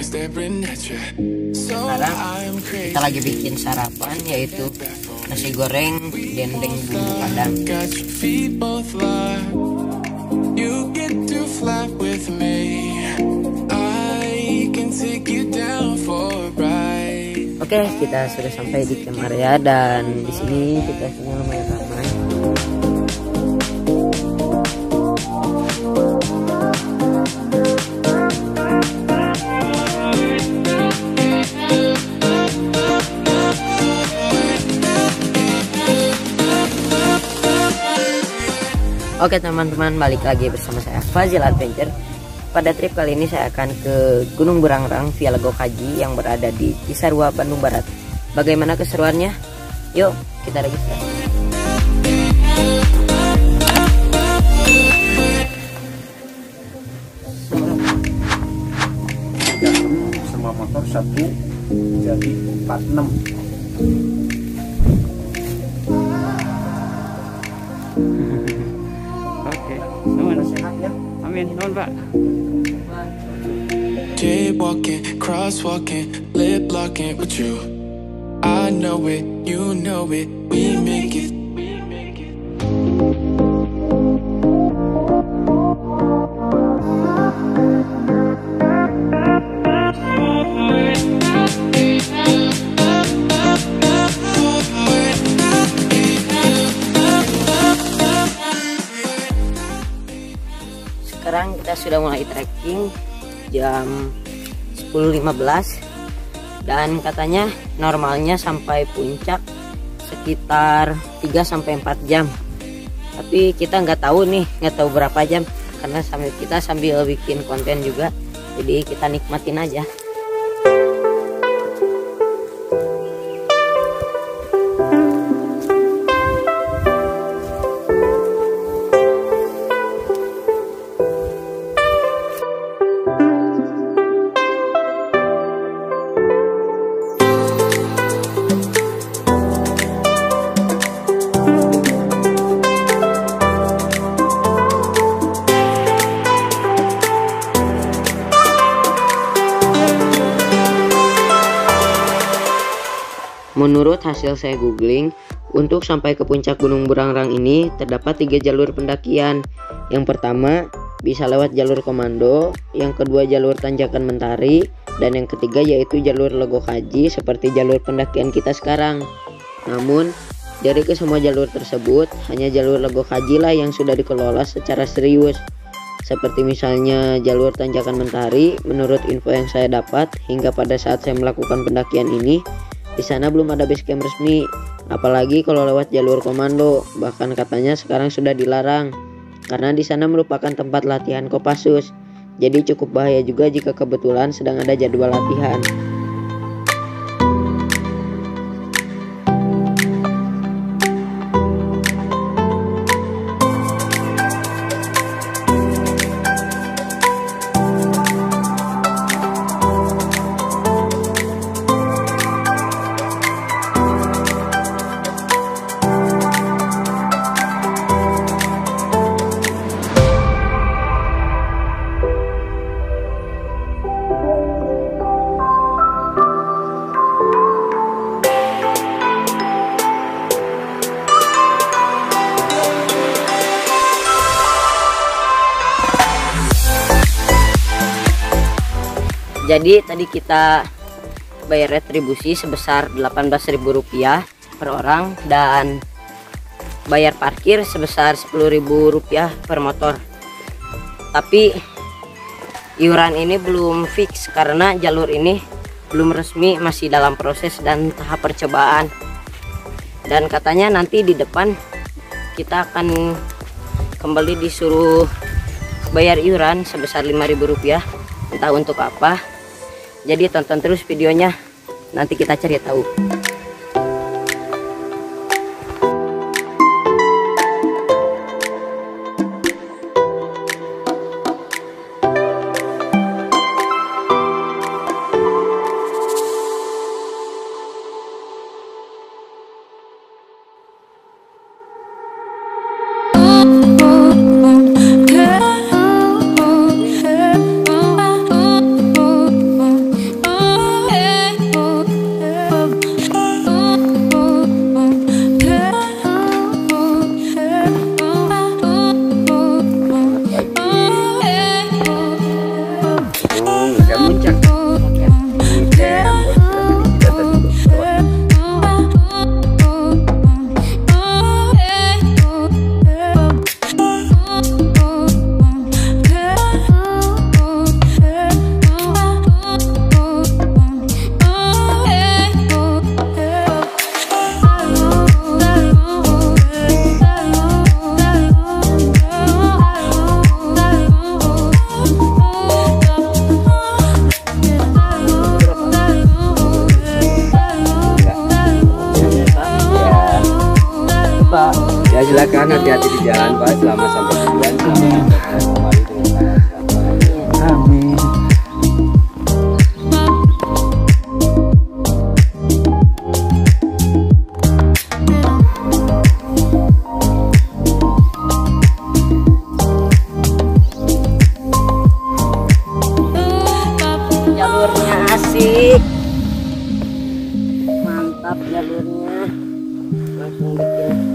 Sekarang kita lagi bikin sarapan, yaitu nasi goreng dendeng bumbu padang. Oke, kita sudah sampai di camp area dan di sini kita semua lumayan ramai. Oke teman-teman, balik lagi bersama saya Fazil Adventure. Pada trip kali ini saya akan ke Gunung Burangrang via Lego Kaji yang berada di Cisarua, Bandung Barat. Bagaimana keseruannya? Yuk kita registrasi. Semua motor satu jadi 46. Amin, non Pak. Jaywalking, crosswalking, lip locking with you. I know it, you know it, we make it. Sekarang kita sudah mulai trekking jam 10.15 dan katanya normalnya sampai puncak sekitar 3-4 jam. Tapi kita nggak tahu nih, nggak tahu berapa jam karena kita sambil bikin konten juga. Jadi kita nikmatin aja. Menurut hasil saya googling, untuk sampai ke puncak Gunung Burangrang ini terdapat 3 jalur pendakian. Yang pertama bisa lewat jalur komando, yang kedua jalur tanjakan mentari, dan yang ketiga yaitu jalur Lego Kaji seperti jalur pendakian kita sekarang. Namun dari kesemua jalur tersebut hanya jalur Lego Kaji lah yang sudah dikelola secara serius. Seperti misalnya jalur tanjakan mentari, menurut info yang saya dapat hingga pada saat saya melakukan pendakian ini, di sana belum ada base camp resmi, apalagi kalau lewat jalur komando. Bahkan katanya sekarang sudah dilarang karena di sana merupakan tempat latihan Kopassus. Jadi cukup bahaya juga jika kebetulan sedang ada jadwal latihan. Jadi tadi kita bayar retribusi sebesar Rp18.000 per orang dan bayar parkir sebesar Rp10.000 per motor. Tapi iuran ini belum fix karena jalur ini belum resmi, masih dalam proses dan tahap percobaan. Dan katanya nanti di depan kita akan kembali disuruh bayar iuran sebesar Rp5.000, entah untuk apa. Jadi tonton terus videonya, nanti kita cari tahu. silakan hati-hati di jalan Pak, selamat sampai tujuan, selamat kembali dengan selamat. Amin. Jalurnya asik, mantap jalurnya, langsung bikin.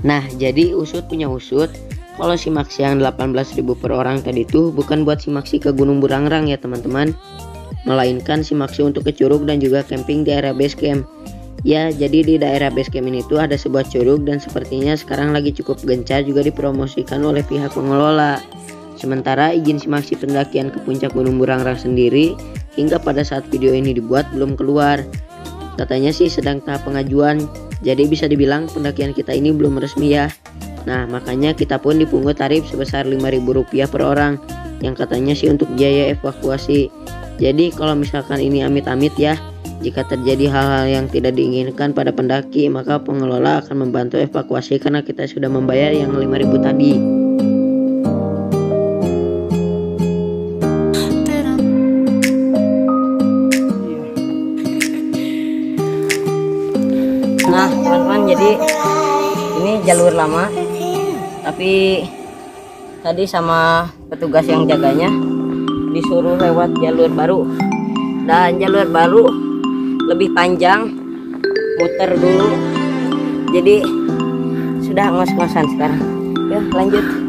Nah, jadi usut punya usut. Kalau simaksi yang 18.000 per orang tadi tuh bukan buat simaksi ke Gunung Burangrang ya teman-teman, melainkan simaksi untuk ke curug dan juga camping di area base camp. Ya, jadi di daerah base camp ini tuh ada sebuah curug dan sepertinya sekarang lagi cukup gencar juga dipromosikan oleh pihak pengelola. Sementara izin simaksi pendakian ke puncak Gunung Burangrang sendiri hingga pada saat video ini dibuat belum keluar. Katanya sih sedang tahap pengajuan. Jadi bisa dibilang pendakian kita ini belum resmi ya. Nah, makanya kita pun dipungut tarif sebesar Rp5.000 per orang, yang katanya sih untuk biaya evakuasi. Jadi kalau misalkan ini amit-amit ya, jika terjadi hal-hal yang tidak diinginkan pada pendaki, maka pengelola akan membantu evakuasi karena kita sudah membayar yang Rp5.000 tadi. Nah teman-teman, jadi ini jalur lama, tapi tadi sama petugas yang jaganya disuruh lewat jalur baru, dan jalur baru lebih panjang, muter dulu, jadi sudah ngos-ngosan sekarang. Ya lanjut.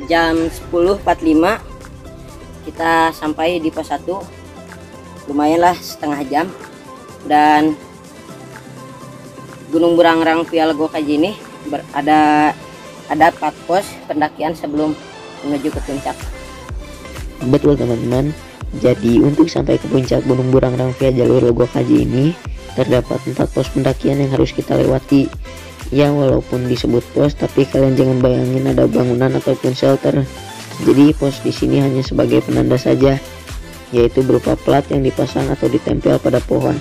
Jam 10.45 kita sampai di pos 1, lumayanlah setengah jam. Dan Gunung Burangrang via Lego Kaji ini ada 4 pos pendakian sebelum menuju ke puncak. Betul teman-teman, jadi untuk sampai ke puncak Gunung Burangrang via jalur Lego Kaji ini terdapat 4 pos pendakian yang harus kita lewati. Ya, walaupun disebut pos, tapi kalian jangan bayangin ada bangunan ataupun shelter. Jadi pos di sini hanya sebagai penanda saja, yaitu berupa plat yang dipasang atau ditempel pada pohon.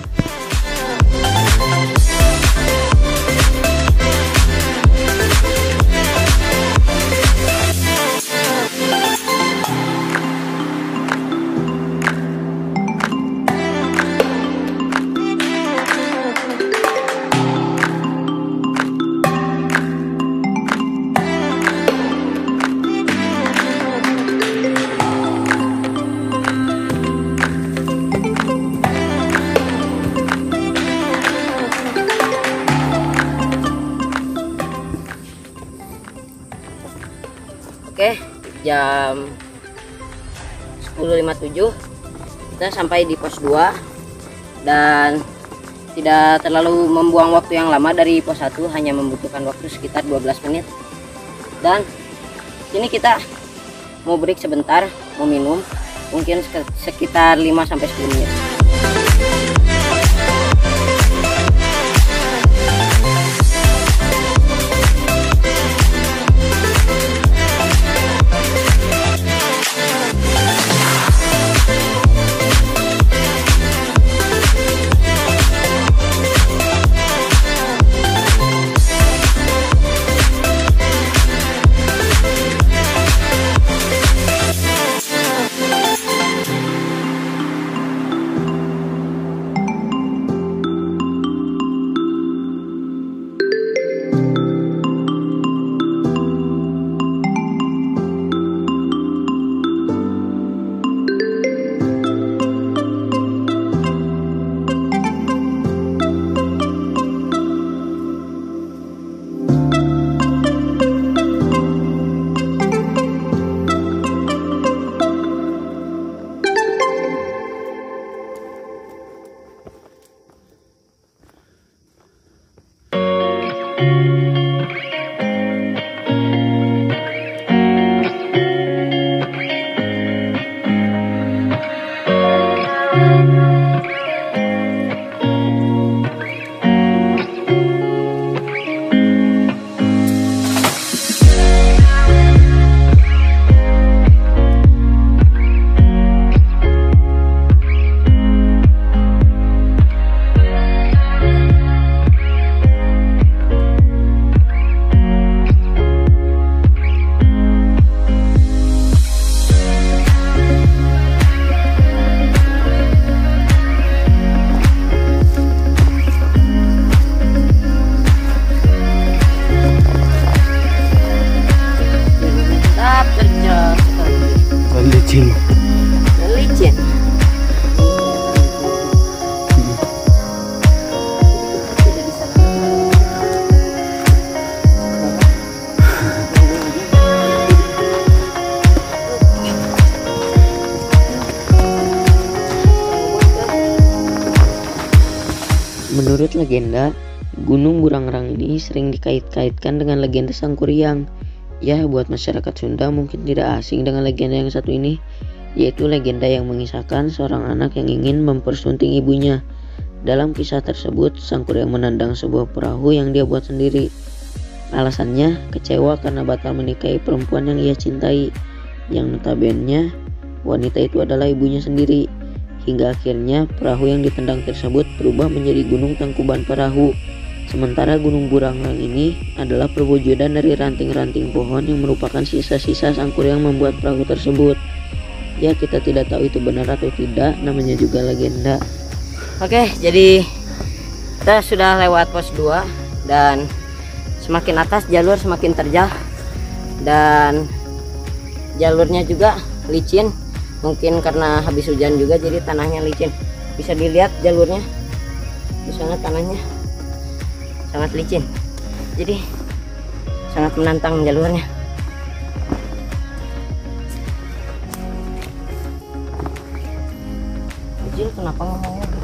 Oke, jam 10.57 kita sampai di pos 2 dan tidak terlalu membuang waktu yang lama. Dari pos 1 hanya membutuhkan waktu sekitar 12 menit. Dan sini kita mau break sebentar, mau minum, mungkin sekitar 5-10 menit. legenda, Gunung Burangrang ini sering dikait-kaitkan dengan legenda Sangkuriang. Ya, buat masyarakat Sunda mungkin tidak asing dengan legenda yang satu ini, yaitu legenda yang mengisahkan seorang anak yang ingin mempersunting ibunya. Dalam kisah tersebut, Sangkuriang menandang sebuah perahu yang dia buat sendiri. Alasannya kecewa karena batal menikahi perempuan yang ia cintai, yang notabene wanita itu adalah ibunya sendiri. Hingga akhirnya perahu yang ditendang tersebut berubah menjadi Gunung Tangkuban Parahu. Sementara Gunung Burangrang ini adalah perwujudan dari ranting-ranting pohon yang merupakan sisa-sisa Sangkuriang membuat perahu tersebut. Ya, kita tidak tahu itu benar atau tidak, namanya juga legenda. Oke, jadi kita sudah lewat pos 2 dan semakin atas jalur semakin terjal dan jalurnya juga licin. Mungkin karena habis hujan juga jadi tanahnya licin. Bisa dilihat jalurnya di sana, tanahnya sangat licin, jadi sangat menantang jalurnya. Kecil, kenapa ngomongnya gitu?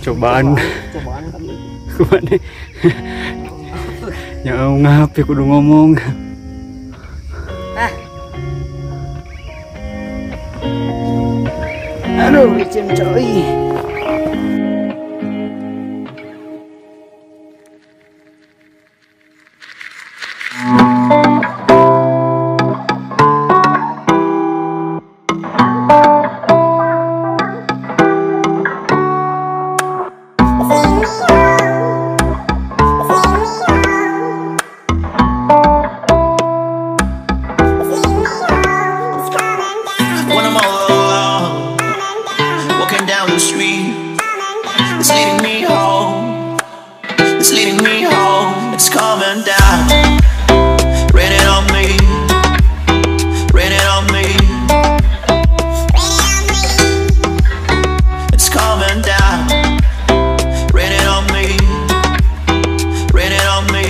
Cobaan kali. kemana ya ngapain kudu ngomong. Aduh, licin coy. When I'm all alone, walking down the street, it's leading me home. It's leading me home. It's coming down, raining on me, raining on me. It's coming down, raining on me, raining on me.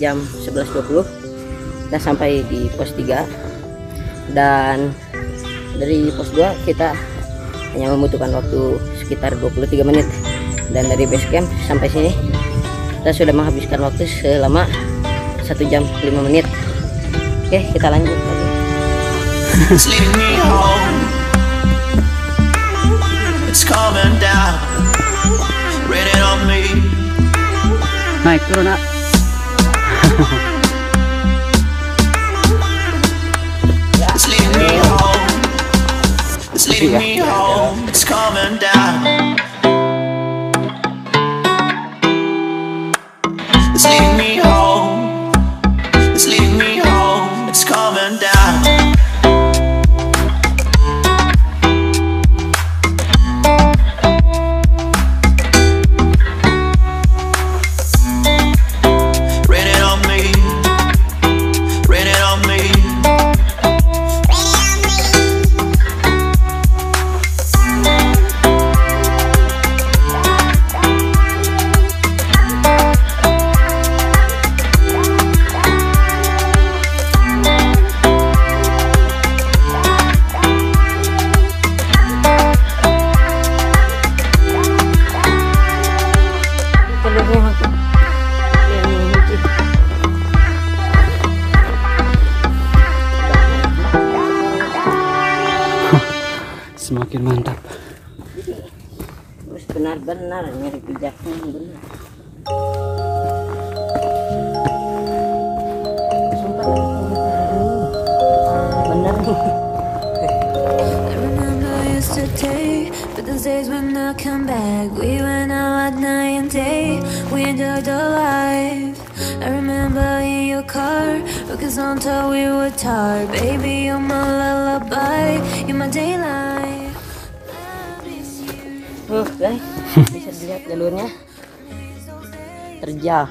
Jam 11.20 kita sampai di pos 3 dan dari pos 2 kita hanya membutuhkan waktu sekitar 23 menit dan dari base camp sampai sini kita sudah menghabiskan waktu selama 1 jam 5 menit. Oke, kita lanjut lagi. It's leading me home. It's coming down, raining on me. Naik turun nak. It's leading me home. It's leading me home. It's coming down. It's leading me home. It's leading me home. It's coming down. Raining on me. Raining on me. Semakin mantap. Terus benar-benar nyari pijaknya benar. Sumpah benar nih. I remember yesterday, but those days when I come back, we went out at night and day, we enjoyed the life. I remember in your car, because on top we were tired. Baby, you're my lullaby, you're my daylight. Guys, bisa dilihat jalurnya terjal.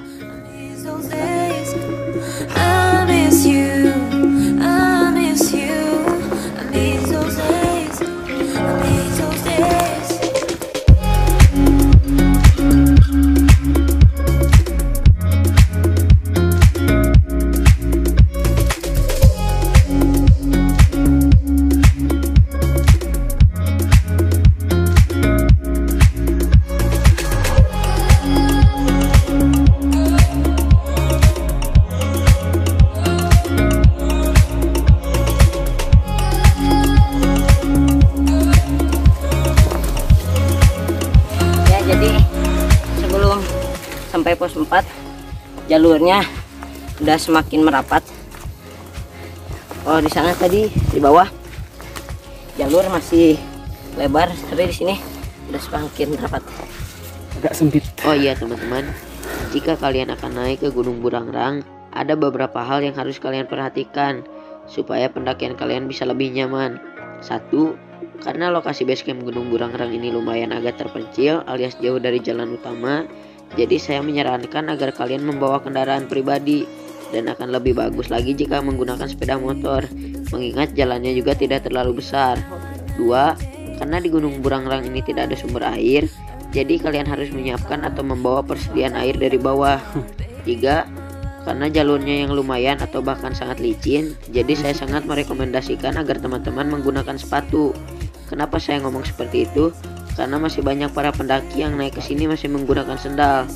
Those days, I miss you, I miss you. I miss those days, I miss those days. Jadi sebelum sampai pos 4 jalurnya udah semakin merapat. Oh, di sana tadi di bawah jalur masih lebar, tapi di sini udah semakin rapat. Agak sempit. Oh iya teman-teman, jika kalian akan naik ke Gunung Burangrang, ada beberapa hal yang harus kalian perhatikan supaya pendakian kalian bisa lebih nyaman. 1. Karena lokasi basecamp Gunung Burangrang ini lumayan agak terpencil alias jauh dari jalan utama, jadi saya menyarankan agar kalian membawa kendaraan pribadi, dan akan lebih bagus lagi jika menggunakan sepeda motor, mengingat jalannya juga tidak terlalu besar. 2. Karena di Gunung Burangrang ini tidak ada sumber air, jadi kalian harus menyiapkan atau membawa persediaan air dari bawah. 3. Karena jalurnya yang lumayan atau bahkan sangat licin, jadi saya sangat merekomendasikan agar teman-teman menggunakan sepatu. Kenapa saya ngomong seperti itu? Karena masih banyak para pendaki yang naik ke sini masih menggunakan sendal.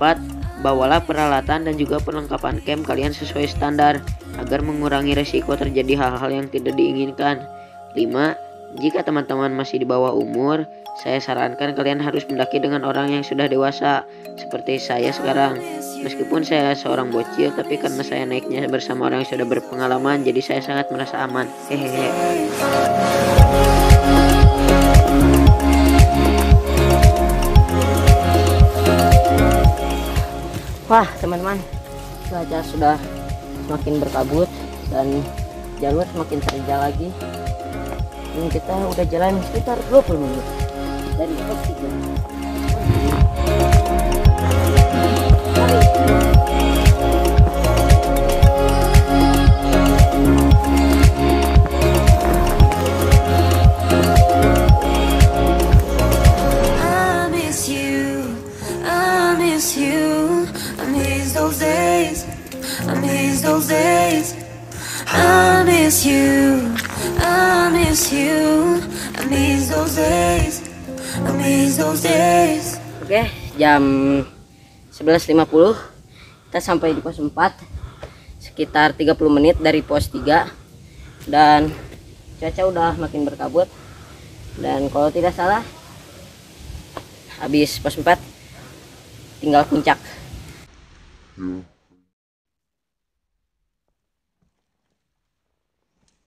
4. Bawalah peralatan dan juga perlengkapan camp kalian sesuai standar agar mengurangi resiko terjadi hal-hal yang tidak diinginkan. 5. Jika teman-teman masih di bawah umur, saya sarankan kalian harus mendaki dengan orang yang sudah dewasa seperti saya sekarang. Meskipun saya seorang bocil, tapi karena saya naiknya bersama orang yang sudah berpengalaman, jadi saya sangat merasa aman. Hehehe. Wah teman-teman, cuaca sudah semakin berkabut dan jalur semakin terjal lagi. Dan kita udah jalan sekitar 20 menit dari pos 3. I miss you, I miss you. I miss those days, I miss those days. I miss you, I miss you. I miss those days, I miss those days. Oke, jam 11.50 kita sampai di pos 4, sekitar 30 menit dari pos 3, dan cuaca udah makin berkabut. Dan kalau tidak salah habis pos 4 tinggal puncak.